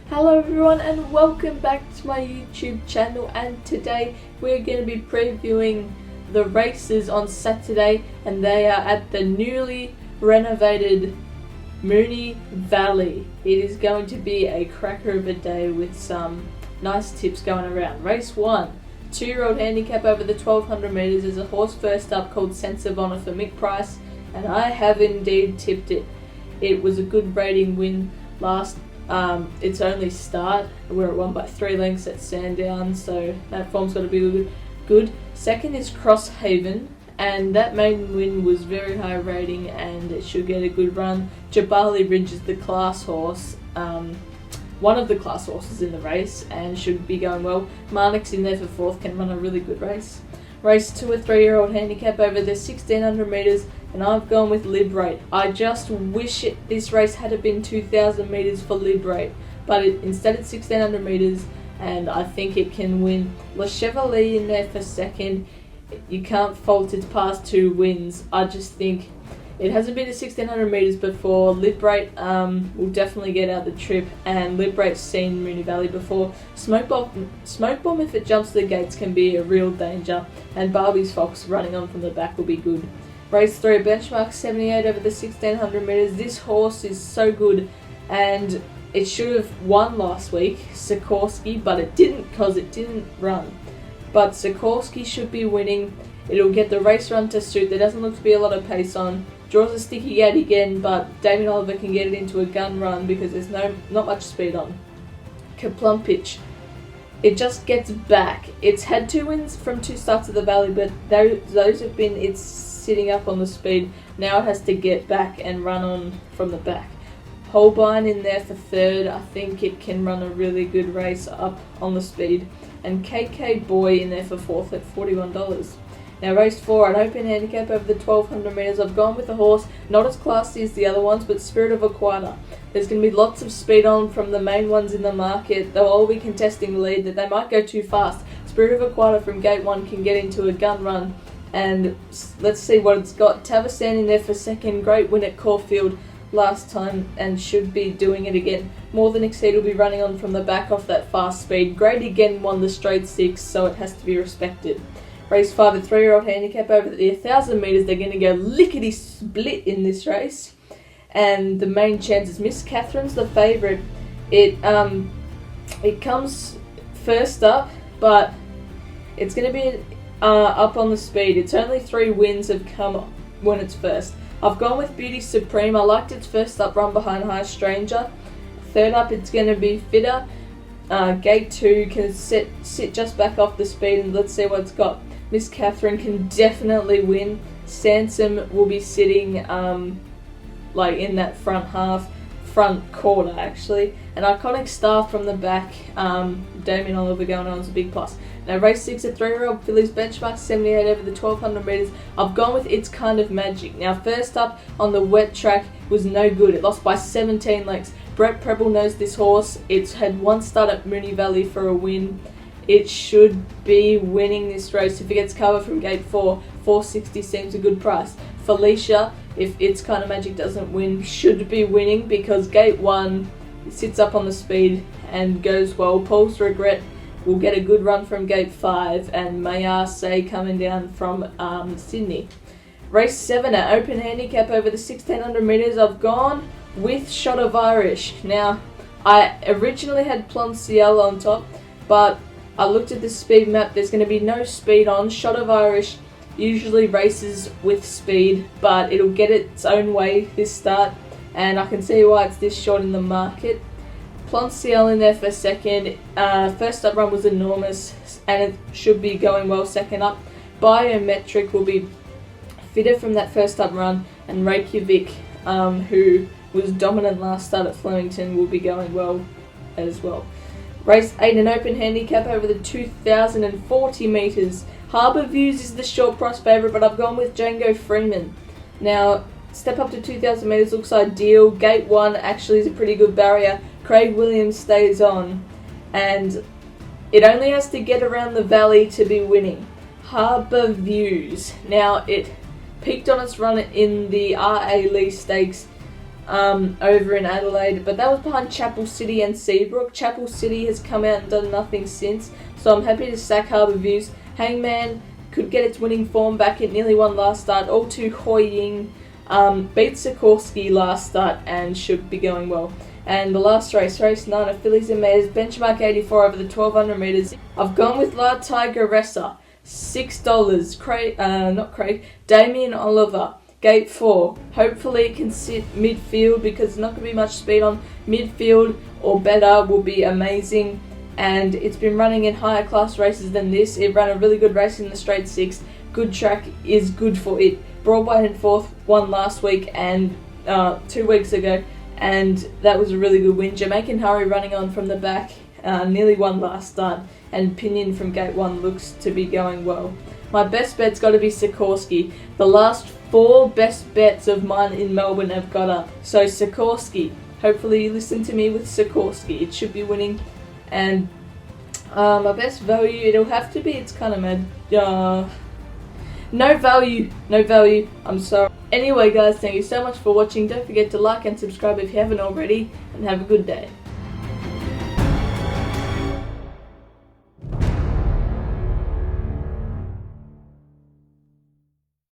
Hello everyone and welcome back to my YouTube channel, and today we're going to be previewing the races on Saturday, and they are at the newly renovated Moonee Valley. It is going to be a cracker of a day with some nice tips going around. Race 1, 2-year-old handicap over the 1200 metres. There's a horse first up called Sense of Honour for Mick Price, and I have indeed tipped it. It was a good rating win last its only start, where it won by 3 lengths at Sandown, so that form's got to be good. Second is Crosshaven, and that maiden win was very high rating and it should get a good run. Jabali Ridge is the class horse, one of the class horses in the race, and should be going well. Marnick's in there for fourth, can run a really good race. Race 2, a 3-year-old handicap over the 1600 metres, and I've gone with Liberate. I just wish this race had been 2000 metres for Liberate, but instead it's 1600 metres, and I think it can win. Le Chevalier in there for second. You can't fault its past 2 wins. I just think it hasn't been to 1600 metres before. Liberate will definitely get out the trip, and Liberate's seen Moonee Valley before. Smoke Bomb, if it jumps the gates, can be a real danger, and Barbie's Fox running on from the back will be good. Race 3, benchmark 78 over the 1600 metres. This horse is so good, and it should have won last week, Sikorsky, but it didn't because it didn't run. But Sikorsky should be winning. It'll get the race run to suit. There doesn't look to be a lot of pace on. Draws a sticky gate again, but Damien Oliver can get it into a gun run because there's not much speed on. Kaplumpitch, it just gets back. It's had 2 wins from 2 starts of the Valley, but those have been its sitting up on the speed. Now it has to get back and run on from the back. Holbein in there for third. I think it can run a really good race up on the speed. And KK Boy in there for fourth at $41. Now race 4, an open handicap over the 1200 metres. I've gone with a horse not as classy as the other ones, but Spirit of Aquata. There's going to be lots of speed on from the main ones in the market. They'll all be contesting the lead, that they might go too fast. Spirit of Aquata from gate 1 can get into a gun run, and let's see what it's got. Tavasan in there for second. Great win at Caulfield last time and should be doing it again. More Than Exceed will be running on from the back off that fast speed. Great again won the straight 6, so it has to be respected. Race 5, a 3-year-old handicap over the 1000 metres. They're going to go lickety-split in this race. And the main chance is Miss Catherine's the favourite. It comes first up, but it's going to be up on the speed. It's only 3 wins have come when it's first. I've gone with Beauty Supreme. I liked its first up run behind High Stranger. Third up, it's going to be Fitter. Gate 2 can sit just back off the speed, and let's see what it's got. Miss Catherine can definitely win. Sansom will be sitting in that front quarter actually. An Iconic Star from the back. Damien Oliver going on is a big plus. Now race 6, a 3-year-old fillies, benchmark 78 over the 1200 metres. I've gone with It's Kind of Magic. Now first up on the wet track was no good. It lost by 17 lengths. Brett Preble knows this horse. It's had 1 start at Moonee Valley for a win. It should be winning this race. If it gets cover from gate 4, $4.60 seems a good price. Felicia, if It's Kind of Magic doesn't win, should be winning because gate 1 sits up on the speed and goes well. Paul's Regret will get a good run from gate 5, and Mayar Say coming down from Sydney. Race 7, an open handicap over the 1600 metres. I've gone with Shot of Irish. Now, I originally had Plunciel on top, but I looked at the speed map. There's going to be no speed on. Shot of Irish usually races with speed, but it'll get its own way this start, and I can see why it's this short in the market. Plunciel in there for second. First up run was enormous, and it should be going well second up. Biometric will be fitter from that first up run, and Reykjavik, who was dominant last start at Flemington, will be going well as well. Race 8, an open handicap over the 2040 metres. Harbour Views is the short price favourite, but I've gone with Django Freeman. Now, step up to 2000 metres looks ideal. Gate 1 actually is a pretty good barrier. Craig Williams stays on, and it only has to get around the valley to be winning. Harbour Views. Now, it peaked on its run in the R.A. Lee Stakes over in Adelaide, but that was behind Chapel City and Seabrook. Chapel City has come out and done nothing since, so I'm happy to sack Harbour Views. Hangman could get its winning form back. It nearly won last start. All Too Hoi Ying beat Sikorsky last start and should be going well. And the last race 9 of Fillies and Mares, benchmark 84 over the 1200 metres. I've gone with La Tigeressa, $6. Not Craig, Damien Oliver, gate 4. Hopefully it can sit midfield because there's not going to be much speed on midfield, or better will be amazing. And it's been running in higher class races than this. It ran a really good race in the straight 6. Good track is good for it. Broadway in 4th, won last week and 2 weeks ago, and that was a really good win. Jamaican Hurry running on from the back, nearly won last start, and Pinion from gate 1 looks to be going well. My best bet's got to be Sikorsky. The last 4 best bets of mine in Melbourne have got up. So Sikorsky, hopefully you listen to me with Sikorsky. It should be winning. And my best value, it'll have to be, it's kind of mad. No value, I'm sorry. Anyway guys, thank you so much for watching. Don't forget to like and subscribe if you haven't already, and have a good day.